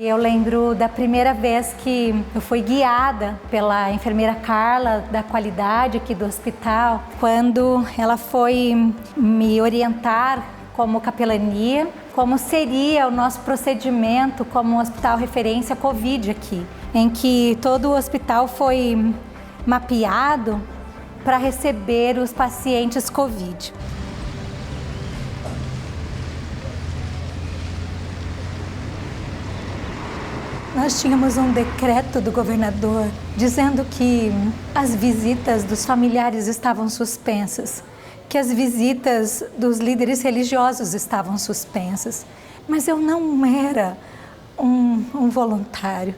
Eu lembro da primeira vez que eu fui guiada pela enfermeira Carla, da qualidade aqui do hospital, quando ela foi me orientar como capelania, como seria o nosso procedimento como um hospital referência Covid aqui, em que todo o hospital foi mapeado para receber os pacientes Covid. Nós tínhamos um decreto do governador dizendo que as visitas dos familiares estavam suspensas, que as visitas dos líderes religiosos estavam suspensas. Mas eu não era um voluntário.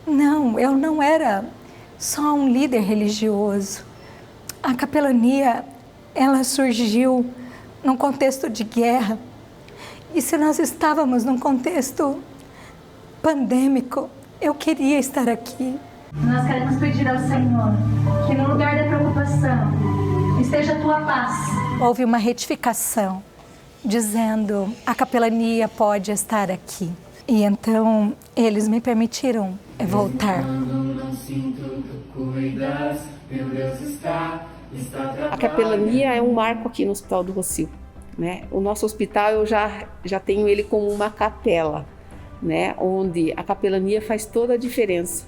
Não, eu não era só um líder religioso. A capelania, ela surgiu num contexto de guerra. E se nós estávamos num contexto pandêmico, eu queria estar aqui. Nós queremos pedir ao Senhor que no lugar da preocupação esteja a tua paz. Houve uma retificação dizendo a capelania pode estar aqui. E então eles me permitiram voltar. A capelania é um marco aqui no Hospital do Rossio, né? O nosso hospital eu já tenho ele como uma capela, né, onde a capelania faz toda a diferença.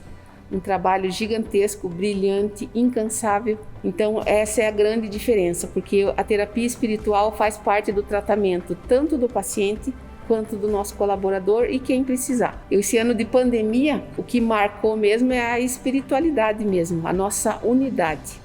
Um trabalho gigantesco, brilhante, incansável. Então essa é a grande diferença, porque a terapia espiritual faz parte do tratamento tanto do paciente quanto do nosso colaborador e quem precisar. Esse ano de pandemia, o que marcou mesmo é a espiritualidade mesmo, a nossa unidade,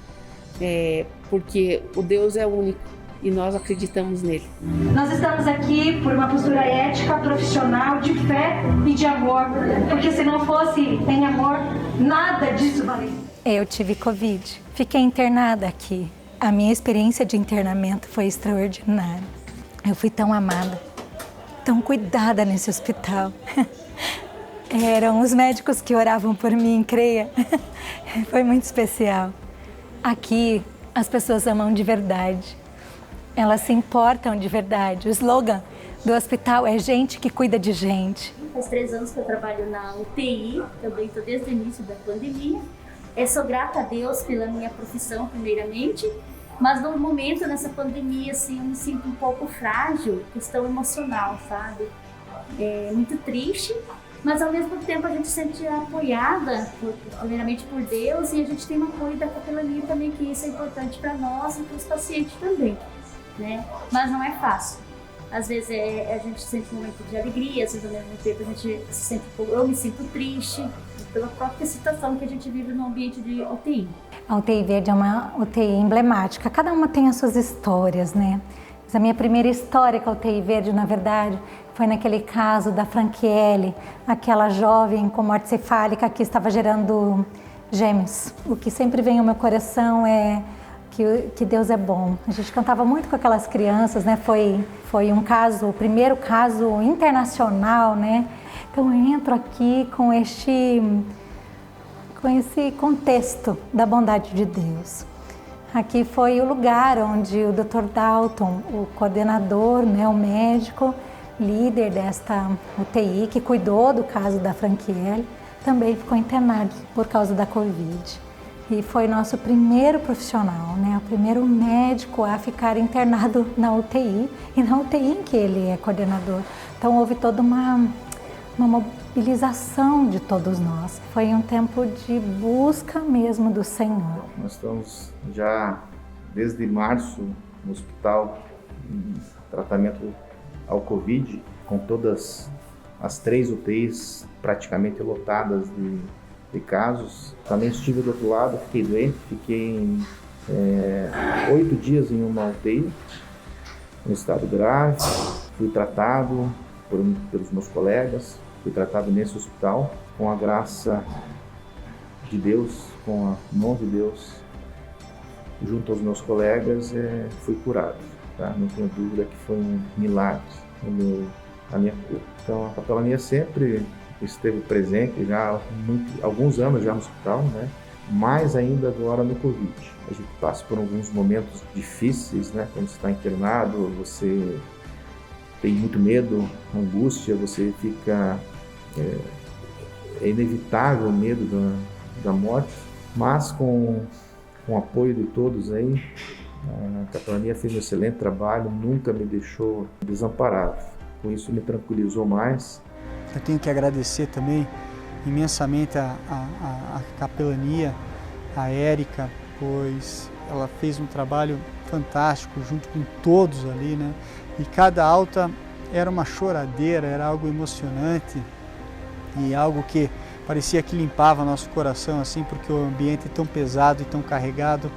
porque o Deus é único e nós acreditamos nele. Nós estamos aqui por uma postura ética, profissional, de fé e de amor, porque se não fosse em amor, nada disso valeria. Eu tive Covid, fiquei internada aqui. A minha experiência de internamento foi extraordinária. Eu fui tão amada, tão cuidada nesse hospital. Eram os médicos que oravam por mim, creia. Foi muito especial. Aqui as pessoas amam de verdade. Elas se importam de verdade. O slogan do hospital é gente que cuida de gente. Faz 3 anos que eu trabalho na UTI, também estou desde o início da pandemia. Sou grata a Deus pela minha profissão, primeiramente, mas no momento, nessa pandemia, assim, eu me sinto um pouco frágil, questão emocional, sabe? É muito triste, mas ao mesmo tempo a gente se sente apoiada, primeiramente por Deus, e a gente tem um apoio da capelania também, que isso é importante para nós e para os pacientes também. Né? Mas não é fácil. Às vezes a gente sente um momento de alegria, às vezes ao mesmo tempo a gente se sente, eu me sinto triste pela própria situação que a gente vive no ambiente de UTI. A UTI Verde é uma UTI emblemática, cada uma tem as suas histórias, né? Mas a minha primeira história com a UTI Verde, na verdade, foi naquele caso da Franquiele, aquela jovem com morte cefálica que estava gerando gêmeos. O que sempre vem ao meu coração é que Deus é bom. A gente cantava muito com aquelas crianças, né? Foi um caso, o primeiro caso internacional, né? Então eu entro aqui com esse contexto da bondade de Deus. Aqui foi o lugar onde o Dr. Dalton, o coordenador, né, o médico, líder desta UTI, que cuidou do caso da Franquiele, também ficou internado por causa da Covid. E foi nosso primeiro profissional, né? O primeiro médico a ficar internado na UTI e na UTI em que ele é coordenador. Então houve toda uma mobilização de todos nós. Foi um tempo de busca mesmo do Senhor. Nós estamos já desde março no hospital em tratamento ao Covid, com todas as 3 UTIs praticamente lotadas de casos. Também estive do outro lado, fiquei doente, fiquei 8 dias em uma UTI, em estado grave. Fui tratado pelos meus colegas, fui tratado nesse hospital, com a graça de Deus, com a mão de Deus, junto aos meus colegas, fui curado. Tá? Não tenho dúvida que foi um milagre a minha cura. Então a capelania sempre esteve presente já há alguns anos já no hospital, né? Mais ainda agora no Covid. A gente passa por alguns momentos difíceis, né? Quando você está internado, você tem muito medo, angústia, você fica é inevitável o medo da morte, mas com o apoio de todos aí, a capelania fez um excelente trabalho, nunca me deixou desamparado. Com isso me tranquilizou mais. Eu tenho que agradecer também imensamente a capelania, a Érica, pois ela fez um trabalho fantástico junto com todos ali, né? E cada alta era uma choradeira, era algo emocionante e algo que parecia que limpava nosso coração, assim, porque o ambiente é tão pesado e tão carregado.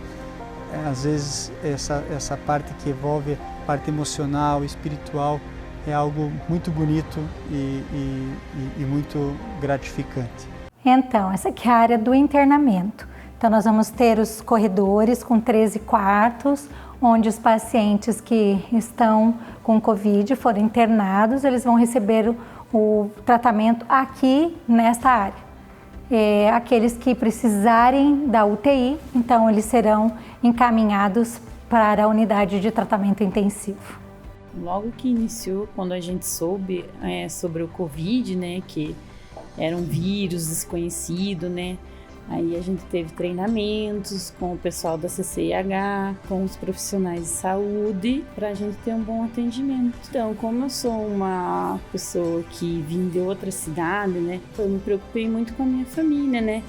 Às vezes essa parte que envolve a parte emocional, espiritual, é algo muito bonito e muito gratificante. Então, essa aqui é a área do internamento. Então, nós vamos ter os corredores com 13 quartos, onde os pacientes que estão com Covid foram internados, eles vão receber o tratamento aqui nesta área. Aqueles que precisarem da UTI, então eles serão encaminhados para a unidade de tratamento intensivo. Logo que iniciou, quando a gente soube sobre o Covid, né, que era um vírus desconhecido, né, aí a gente teve treinamentos com o pessoal da CCIH, com os profissionais de saúde, para a gente ter um bom atendimento. Então, como eu sou uma pessoa que vim de outra cidade, né, eu me preocupei muito com a minha família, né,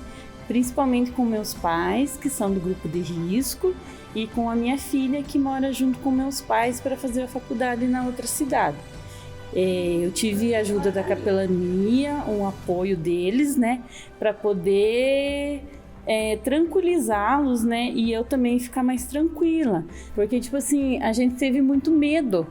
principalmente com meus pais, que são do grupo de risco, e com a minha filha, que mora junto com meus pais para fazer a faculdade na outra cidade. Eu tive a ajuda da capelania, um apoio deles, né, para poder tranquilizá-los, né, e eu também ficar mais tranquila, porque, tipo assim, a gente teve muito medo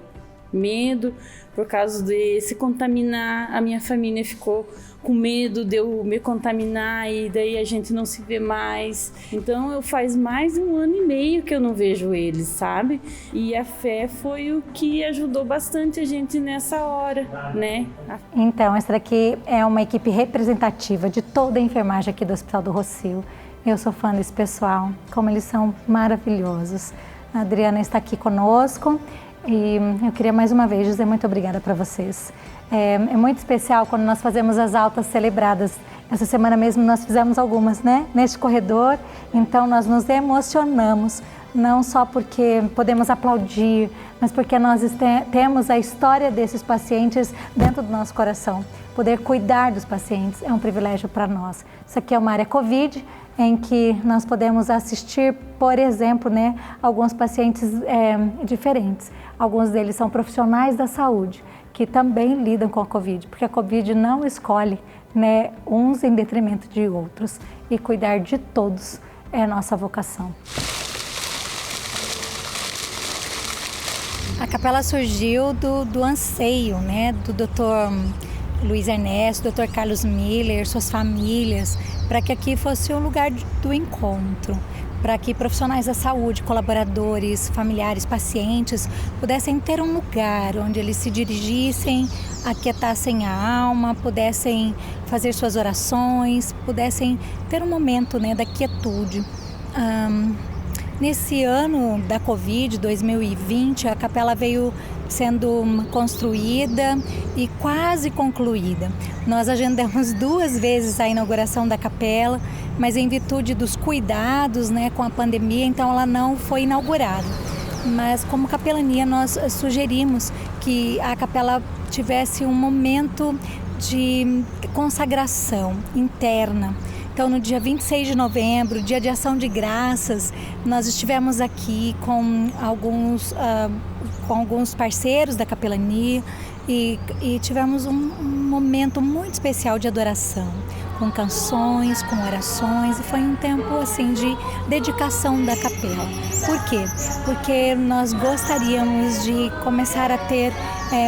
por causa de se contaminar. A minha família ficou com medo de eu me contaminar e daí a gente não se vê mais. Então eu faz mais de 1 ano e meio que eu não vejo eles, sabe? E a fé foi o que ajudou bastante a gente nessa hora, né? Então, essa daqui é uma equipe representativa de toda a enfermagem aqui do Hospital do Rossio. Eu sou fã desse pessoal, como eles são maravilhosos. A Adriana está aqui conosco. E eu queria mais uma vez dizer muito obrigada para vocês. É muito especial quando nós fazemos as altas celebradas. Essa semana mesmo nós fizemos algumas, né? Neste corredor. Então nós nos emocionamos, não só porque podemos aplaudir, mas porque nós temos a história desses pacientes dentro do nosso coração. Poder cuidar dos pacientes é um privilégio para nós. Isso aqui é uma área Covid, em que nós podemos assistir, por exemplo, né, alguns pacientes diferentes. Alguns deles são profissionais da saúde, que também lidam com a Covid, porque a Covid não escolhe, né, uns em detrimento de outros. E cuidar de todos é a nossa vocação. A capela surgiu do anseio, né, do Dr. Luiz Ernesto, Dr. Carlos Miller, suas famílias, para que aqui fosse o lugar do encontro, para que profissionais da saúde, colaboradores, familiares, pacientes pudessem ter um lugar onde eles se dirigissem, aquietassem a alma, pudessem fazer suas orações, pudessem ter um momento, né, da quietude. Nesse ano da Covid, 2020, a capela veio sendo construída e quase concluída. Nós agendamos 2 vezes a inauguração da capela, mas em virtude dos cuidados, né, com a pandemia, então ela não foi inaugurada. Mas como capelania nós sugerimos que a capela tivesse um momento de consagração interna. Então, no dia 26 de novembro, dia de ação de graças, nós estivemos aqui com alguns parceiros da capelania e tivemos um momento muito especial de adoração, com canções, com orações, e foi um tempo assim de dedicação da capela. Por quê? Porque nós gostaríamos de começar a ter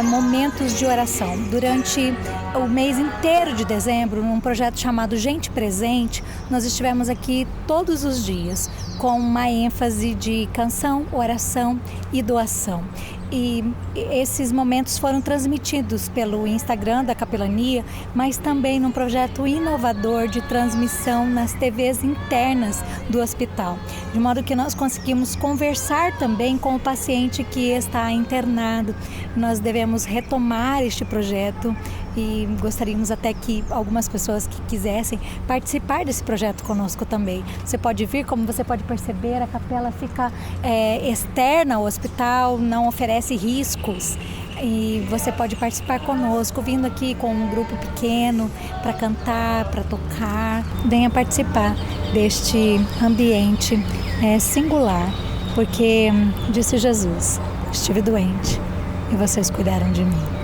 momentos de oração. Durante o mês inteiro de dezembro, num projeto chamado Gente Presente, nós estivemos aqui todos os dias com uma ênfase de canção, oração e doação. E esses momentos foram transmitidos pelo Instagram da Capelania, mas também num projeto inovador de transmissão nas TVs internas do hospital, de modo que nós conseguimos conversar também com o paciente que está internado. Nós devemos retomar este projeto e gostaríamos até que algumas pessoas que quisessem participar desse projeto conosco também. Você pode vir, como você pode perceber, a capela fica externa ao hospital, não oferece riscos. E você pode participar conosco, vindo aqui com um grupo pequeno para cantar, para tocar. Venha participar deste ambiente singular, porque disse Jesus: estive doente e vocês cuidaram de mim.